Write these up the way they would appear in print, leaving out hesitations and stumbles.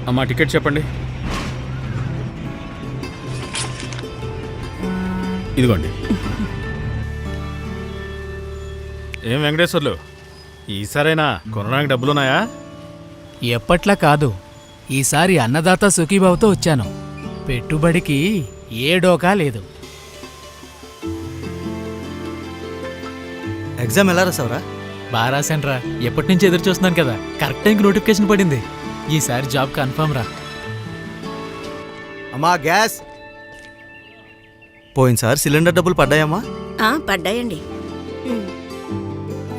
అమ్మా టికెట్ చెప్పండి. ఇదిగోండి. ఏం వెంకటేశ్వర్లు, ఈసారైనా కొనడానికి డబ్బులున్నాయా? ఎప్పట్లా కాదు, ఈసారి అన్నదాత సుఖీబాబుతో వచ్చాను. పెట్టుబడికి ఏ డోకా లేదు. ఎగ్జామ్ ఎలా రాసావురా? బాగా రాశానురా. ఎప్పటి నుంచి ఎదురు చూస్తున్నాను కదా, కరెక్ట్ టైంకి నోటిఫికేషన్ పడింది. ఈసారి జాబ్ కన్ఫర్మ్ రా. అమ్మా గ్యాస్. పోయినసారి సిలిండర్ డబ్బులు పడ్డాయమ్మా? పడ్డాయండి.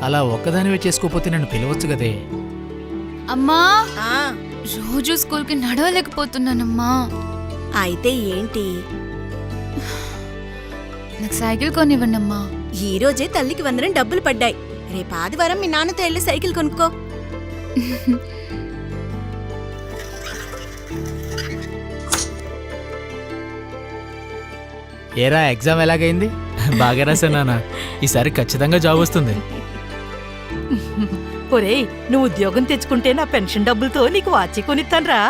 అలా ఒక్కదానివే చేసుకోపోతే నన్ను పిలవచ్చు కదే. అమ్మా, రోజు స్కూల్కి నడవలేకపోతున్నానమ్మా. అయితే ఏంటి? నాకు సైకిల్ కొనివ్వండి అమ్మా. ఈ రోజే తల్లికి 100 డబ్బులు పడ్డాయి. రేపు ఆదివారం మీ నాన్నతో వెళ్ళి సైకిల్ కొనుక్కో. ఏరా, ఎగ్జామ్ ఎలాగైంది? బాగా రాశానా? ఈసారి ఖచ్చితంగా జాబ్ వస్తుంది. ఒరేయ్, నువ్వు ఉద్యోగం తెచ్చుకుంటే నా పెన్షన్ డబ్బులతో నీకు వాచి కొనిస్తాన్రా.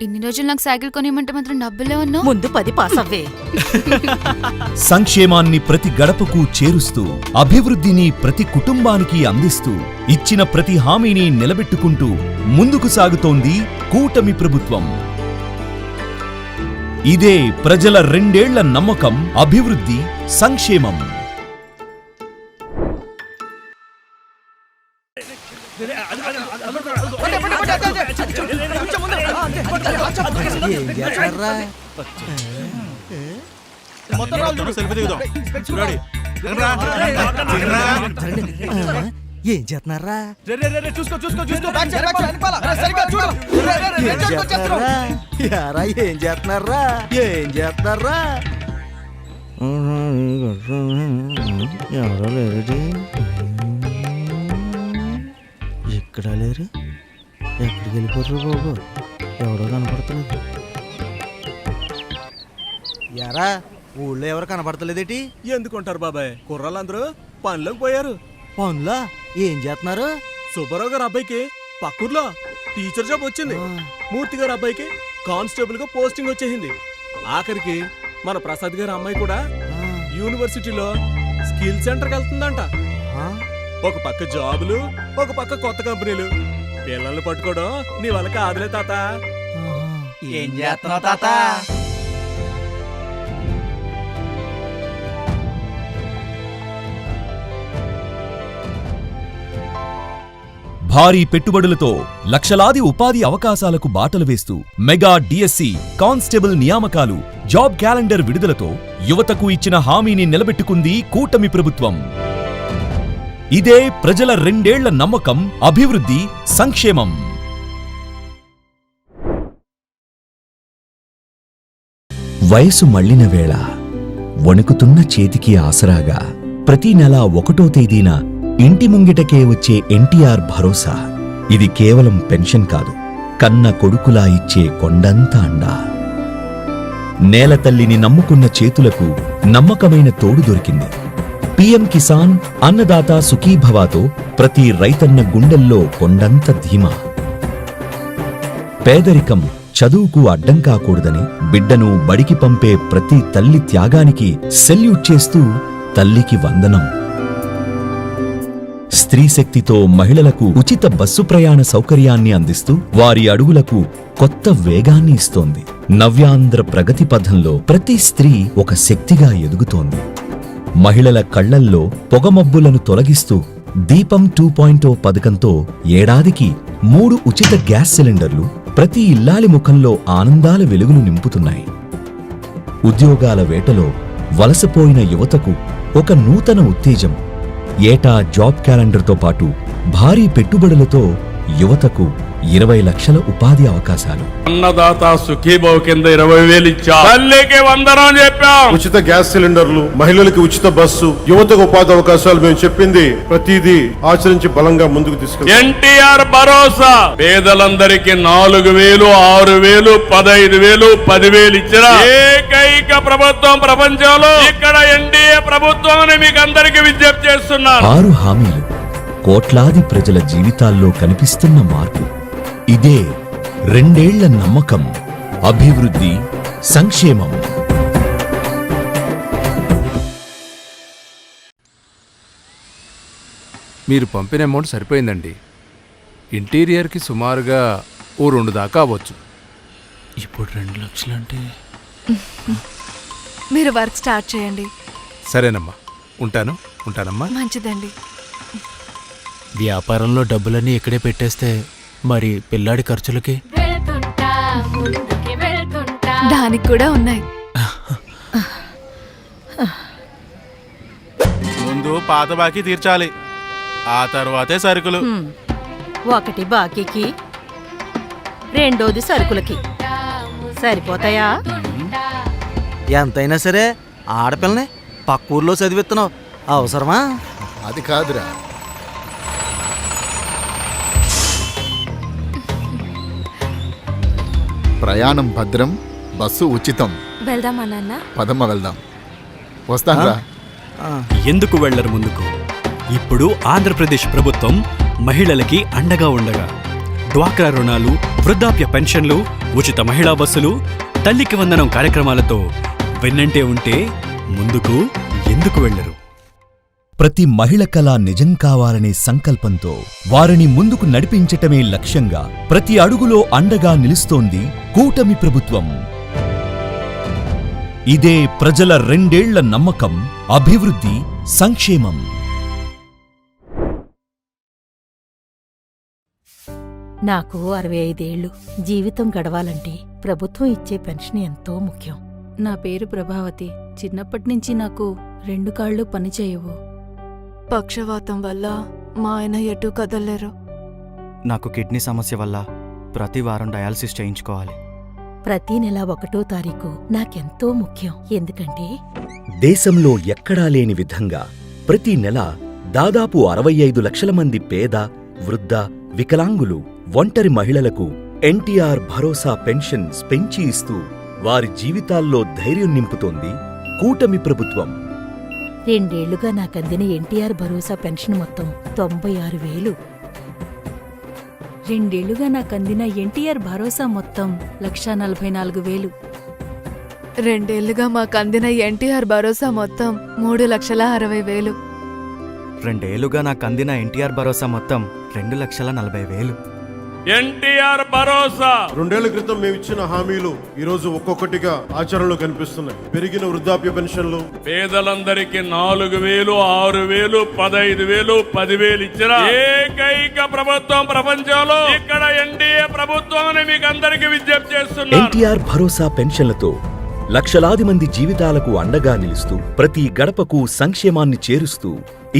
ఇన్ని రోజులు నాకు సైకిల్ కొనివ్వమంటే మాత్రం డబ్బులే ఉన్నావు. ముందు 10 పాస్ అవ్వే. సంక్షేమాన్ని ప్రతి గడపకు చేరుస్తూ, అభివృద్ధిని ప్రతి కుటుంబానికి అందిస్తూ, ఇచ్చిన ప్రతి హామీని నిలబెట్టుకుంటూ ముందుకు సాగుతోంది కూటమి ప్రభుత్వం. ఇదే ప్రజల 2 ఏళ్ల నమ్మకం, అభివృద్ధి, సంక్షేమం. ఏం చేస్తున్నారా? ఏం చేస్తున్నారా? ఎవరో లేరు. ఇక్కడ లేరు. ఎక్కడికి వెళ్ళిపోతారు బాబు? ఎవరో కనపడతలేదు. యారా, ఊళ్ళో ఎవరు కనపడతలేదేటి? ఎందుకుంటారు బాబాయ్, కుర్రాళ్ళందరూ పనిలోకి పోయారు. పనులా? ఏం చేస్తున్నారు? సుబ్బారావు గారు అబ్బాయికి పక్కూర్లో టీచర్ జాబ్ వచ్చింది. మూర్తి గారు అబ్బాయికి కానిస్టేబుల్ గా పోస్టింగ్ వచ్చేసింది. ఆఖరికి మన ప్రసాద్ గారి అమ్మాయి కూడా యూనివర్సిటీలో స్కిల్ సెంటర్కి వెళ్తుందంట. ఒక పక్క జాబులు, ఒక పక్క కొత్త కంపెనీలు. పిల్లల్ని పట్టుకోవడం నీ వల్ల కాదులే తాత. ఏం చేస్తున్నావు తాత? భారీ పెట్టుబడులతో లక్షలాది ఉపాధి అవకాశాలకు బాటలు వేస్తూ మెగా డిఎస్సి, కానిస్టేబుల్ నియామకాలు, జాబ్ క్యాలెండర్ విడుదలతో యువతకు ఇచ్చిన హామీని నిలబెట్టుకుంది కూటమి ప్రభుత్వం. ఇదే ప్రజల 2 ఏళ్ల నమ్మకం, అభివృద్ధి, సంక్షేమం. వయసు మళ్లిన వేళ వణుకుతున్న చేతికి ఆసరాగా ప్రతి నెల 1వ తేదీన ఇంటి ముంగిటకే వచ్చే ఎన్టీఆర్ భరోసా. ఇది కేవలం పెన్షన్ కాదు, కన్న కొడుకులా ఇచ్చే కొండంత అండా. నేలతల్లిని నమ్ముకున్న చేతులకు నమ్మకమైన తోడు దొరికింది. పీఎం కిసాన్, అన్నదాత సుఖీభవాతో ప్రతి రైతన్న గుండెల్లో కొండంత ధీమా. పేదరికం చదువుకు అడ్డం కాకూడదని బిడ్డను బడికి పంపే ప్రతి తల్లి త్యాగానికి సెల్యూట్ చేస్తూ తల్లికి వందనం. స్త్రీ శక్తితో మహిళలకు ఉచిత బస్సు ప్రయాణ సౌకర్యాన్ని అందిస్తూ వారి అడుగులకు కొత్త వేగాన్ని ఇస్తోంది. నవ్యాంధ్ర ప్రగతి పథంలో ప్రతి స్త్రీ ఒక శక్తిగా ఎదుగుతోంది. మహిళల కళ్లల్లో పొగమబ్బులను తొలగిస్తూ దీపం 2.0 పథకంతో ఏడాదికి 3 ఉచిత గ్యాస్ సిలిండర్లు ప్రతి ఇల్లాలి ముఖంలో ఆనందాల వెలుగులు నింపుతున్నాయి. ఉద్యోగాల వేటలో వలసపోయిన యువతకు ఒక నూతన ఉత్తేజం. ఏటా జాబ్ క్యాలెండర్తో పాటు భారీ పెట్టుబడులతో యువతకు 20 లక్షల ఉపాధి అవకాశాలు. అన్నదాత సుఖీభావ కింద 20,000 ఇచ్చా. తల్లికి వందనం చెప్పాం. ఉచిత గ్యాస్ సిలిండర్లు, మహిళలకు ఉచిత బస్సు, యువతకు ఉపాధి అవకాశాలు మేము చెప్పింది ప్రతిదీ ఆచరించి బలంగా ముందుకు తీసుకెళ్తాం. ఎన్టీఆర్ భరోసా పేదలందరికీ 4,000, 6,000, 15,000, 10,000 ఇచ్చిన ఏకైక ప్రభుత్వం ప్రపంచంలో. ఇక్కడ ఎన్డీఏ ప్రభుత్వం అని మీకు అందరికీ విజ్ఞప్తి చేస్తున్నాను. 6 హామీలు, కోట్లాది ప్రజల జీవితాల్లో కనిపిస్తున్న మార్పు. ఇదే రెండేళ్ల నమ్మకం, అభివృద్ధి, సంక్షేమం. మీరు పంపిన అమౌంట్ సరిపోయిందండి. ఇంటీరియర్కి సుమారుగా ఓ 2 దాకా అవ్వచ్చు. ఇప్పుడు 2 లక్షలంటే మీరు వర్క్ స్టార్ట్ చేయండి. సరేనమ్మా, ఉంటానమ్మా. మంచిదండి. వ్యాపారంలో డబ్బులన్నీ ఇక్కడే పెట్టేస్తే మరి పిల్లాడి ఖర్చులకి దానికి కూడా ఉన్నాయి. ముందు పాత బాకీ తీర్చాలి, ఆ తర్వాతే సరుకులు. ఒకటి బాకీకి, రెండోది సరుకులకి. సరిపోతాయా? ఎంతైనా సరే ఆడపిల్లని పక్క ఊర్లో చదివిస్తున్నావు, అవసరమా? అది కాదురా, ప్రయాణం భద్రం, బస్సు ఉచితం. వెళ్దామా నాన్న? పదమ్మ వెళ్దాం. వస్తాన్రా. ఎందుకు వెళ్లరు ముందుకు? ఇప్పుడు ఆంధ్రప్రదేశ్ ప్రభుత్వం మహిళలకి అండగా ఉండగా డ్వాక్రా రుణాలు, వృద్ధాప్య పెన్షన్లు, ఉచిత మహిళా బస్సులు, తల్లికి వందనం కార్యక్రమాలతో వెన్నంటే ఉంటే ముందుకు ఎందుకు వెళ్లరు? ప్రతి మహిళ కళ నిజం కావాలనే సంకల్పంతో వారిని ముందుకు నడిపించటమే లక్ష్యంగా ప్రతి అడుగులో అండగా నిలుస్తోంది కూటమి ప్రభుత్వం. ఇదే ప్రజల 2 ఏళ్ల నమ్మకం, అభివృద్ధి, సంక్షేమం. నాకు 65 ఏళ్ళు. జీవితం గడవాలంటే ప్రభుత్వం ఇచ్చే పెన్షన్ ఎంతో ముఖ్యం. నా పేరు ప్రభావతి. చిన్నప్పటి నుంచి నాకు 2 కాళ్ళు పనిచేయవు. పక్షవాతం వల్ల మా ఆయన ఎటు కదలలేరు. నాకు కిడ్నీ సమస్య వల్ల ప్రతి వారం డయాలసిస్ చేయించుకోవాలి. ప్రతి నెల 1వ తారీఖు నాకెంతో ముఖ్యం. ఎందుకంటే దేశంలో ఎక్కడా లేని విధంగా ప్రతి నెల దాదాపు 65 లక్షల మంది పేద, వృద్ధ, వికలాంగులు, ఒంటరి మహిళలకు ఎన్టీఆర్ భరోసా పెన్షన్స్ పెంచి ఇస్తూ వారి జీవితాల్లో ధైర్యం నింపుతోంది కూటమి ప్రభుత్వం. 2 ఏళ్లుగా నాకందిన ఎన్టీఆర్ భరోసా పెన్షన్ మొత్తం 96,000. 2 ఏళ్లుగా నాకందిన ఎన్టీఆర్ భరోసా మొత్తం 1,44,000. 2 ఏళ్లుగా మాకు అందిన ఎన్టీఆర్ భరోసా మొత్తం 3,60,000. 2 ఏళ్లుగా నాకు అందిన ఎన్టీఆర్ భరోసా మొత్తం 2,40,000. ఎన్టీఆర్ భరోసా 2 ఏళ్ల క్రితం మేము ఇచ్చిన హామీలు ఈ రోజు ఒక్కొక్కటిగా ఆచరణలో కనిపిస్తున్నాయి. పెరిగిన వృద్ధాప్య పెన్షన్లు, పేదలందరికీ 4,000, 6,000, 15,000, 10,000 ఇచ్చిన ఏకైక ప్రభుత్వం ప్రపంచంలో ఇక్కడ ఎన్డీఏ ప్రభుత్వం అని మీకు అందరికీ విజ్ఞప్తి చేస్తున్నారు. ఎన్టీఆర్ భరోసా పెన్షన్లతో లక్షలాది మంది జీవితాలకు అండగా నిలుస్తూ ప్రతి గడపకు సంక్షేమాన్ని చేరుస్తూ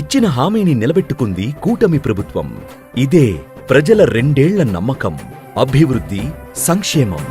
ఇచ్చిన హామీని నిలబెట్టుకుంది కూటమి ప్రభుత్వం. ఇదే ప్రజల 2 ఏళ్ల నమ్మకం, అభివృద్ధి, సంక్షేమం.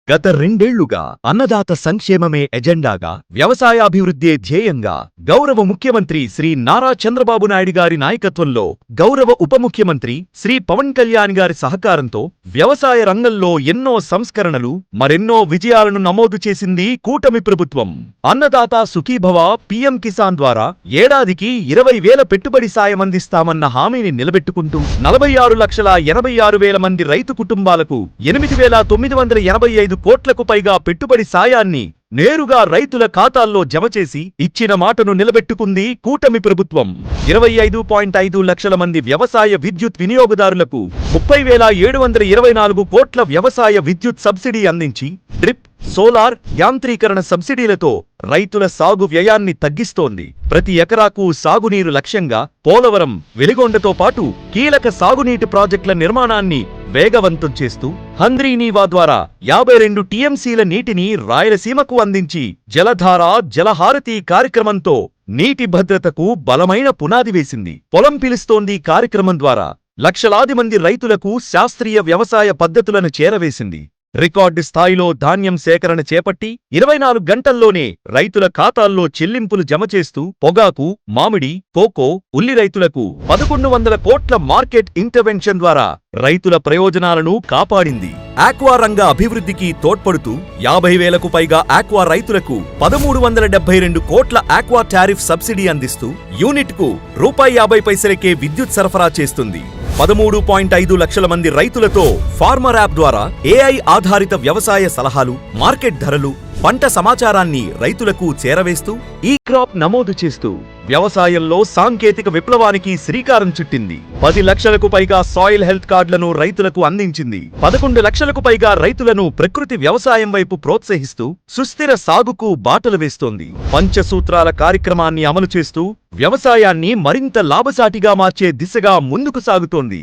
గత 2 ఏళ్లుగా అన్నదాత సంక్షేమమే ఎజెండాగా, వ్యవసాయాభివృద్ధే ధ్యేయంగా గౌరవ ముఖ్యమంత్రి శ్రీ నారా చంద్రబాబు నాయుడు గారి నాయకత్వంలో గౌరవ ఉప ముఖ్యమంత్రి శ్రీ పవన్ కళ్యాణ్ గారి సహకారంతో వ్యవసాయ రంగంలో ఎన్నో సంస్కరణలు, మరెన్నో విజయాలను నమోదు చేసింది కూటమి ప్రభుత్వం. అన్నదాత సుఖీభవ పీఎం కిసాన్ ద్వారా ఏడాదికి 20,000 పెట్టుబడి సాయం అందిస్తామన్న హామీని నిలబెట్టుకుంటూ 46,86,000 మంది రైతు కుటుంబాలకు 8,985 కోట్లకు పైగా పెట్టుబడి సాయాన్ని నేరుగా రైతుల ఖాతాల్లో జమ చేసి ఇచ్చిన మాటను నిలబెట్టుకుంది కూటమి ప్రభుత్వం. 25.5 లక్షల మంది వ్యవసాయ విద్యుత్ వినియోగదారులకు 30,724 కోట్ల వ్యవసాయ విద్యుత్ సబ్సిడీ అందించి డ్రిప్, సోలార్, యాంత్రీకరణ సబ్సిడీలతో రైతుల సాగు వ్యయాన్ని తగ్గిస్తోంది. ప్రతి ఎకరాకు సాగునీరు లక్ష్యంగా పోలవరం, వెలిగొండతో పాటు కీలక సాగునీటి ప్రాజెక్టుల నిర్మాణాన్ని వేగవంతం చేస్తూ హంద్రీనీవా ద్వారా 52 టీఎంసీల నీటిని రాయలసీమకు అందించి జలధార, జలహారతి కార్యక్రమంతో నీటి భద్రతకు బలమైన పునాది వేసింది. పొలం పిలుస్తోంది కార్యక్రమం ద్వారా లక్షలాది మంది రైతులకు శాస్త్రీయ వ్యవసాయ పద్ధతులను చేరవేసింది. రికార్డు స్థాయిలో ధాన్యం సేకరణ చేపట్టి 24 గంటల్లోనే రైతుల ఖాతాల్లో చెల్లింపులు జమ చేస్తూ పొగాకు, మామిడి, కోకో, ఉల్లి రైతులకు 1100 కోట్ల మార్కెట్ ఇంటర్వెన్షన్ ద్వారా రైతుల ప్రయోజనాలను కాపాడింది. ఆక్వా రంగ అభివృద్ధికి తోడ్పడుతూ 50,000కు పైగా ఆక్వా రైతులకు 1372 కోట్ల ఆక్వా టారిఫ్ సబ్సిడీ అందిస్తూ యూనిట్కు ₹50 విద్యుత్ సరఫరా చేస్తుంది. 13.5 లక్షల మంది రైతులతో ఫార్మర్ యాప్ ద్వారా AI ఆధారిత వ్యవసాయ సలహాలు, మార్కెట్ ధరలు, పంట సమాచారాన్ని రైతులకు చేరవేస్తూ ఈ క్రాప్ నమోదు చేస్తూ వ్యవసాయంలో సాంకేతిక విప్లవానికి శ్రీకారం చుట్టింది. 10 లక్షలకు పైగా సాయిల్ హెల్త్ కార్డులను రైతులకు అందించింది. 11 లక్షలకు పైగా రైతులను ప్రకృతి వ్యవసాయం వైపు ప్రోత్సహిస్తూ సుస్థిర సాగుకు బాటలు వేస్తోంది. పంచసూత్రాల కార్యక్రమాన్ని అమలు చేస్తూ వ్యవసాయాన్ని మరింత లాభసాటిగా మార్చే దిశగా ముందుకు సాగుతోంది.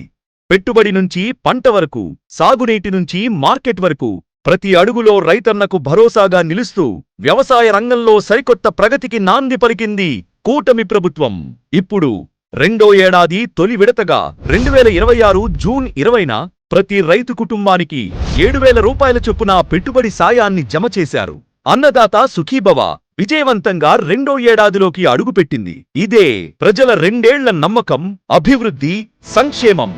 పెట్టుబడి నుంచి పంట వరకు, సాగునీటి నుంచి మార్కెట్ వరకు ప్రతి అడుగులో రైతన్నకు భరోసాగా నిలుస్తూ వ్యవసాయ రంగంలో సరికొత్త ప్రగతికి నాంది పలికింది కూటమి ప్రభుత్వం. ఇప్పుడు రెండో ఏడాది తొలి విడతగా 2026 జూన్ 20న ప్రతి రైతు కుటుంబానికి ₹7,000 చొప్పున పెట్టుబడి సాయాన్ని జమ చేశారు. అన్నదాత సుఖీభవ విజయవంతంగా రెండో ఏడాదిలోకి అడుగుపెట్టింది. ఇదే ప్రజల 2 ఏళ్ల నమ్మకం, అభివృద్ధి, సంక్షేమం.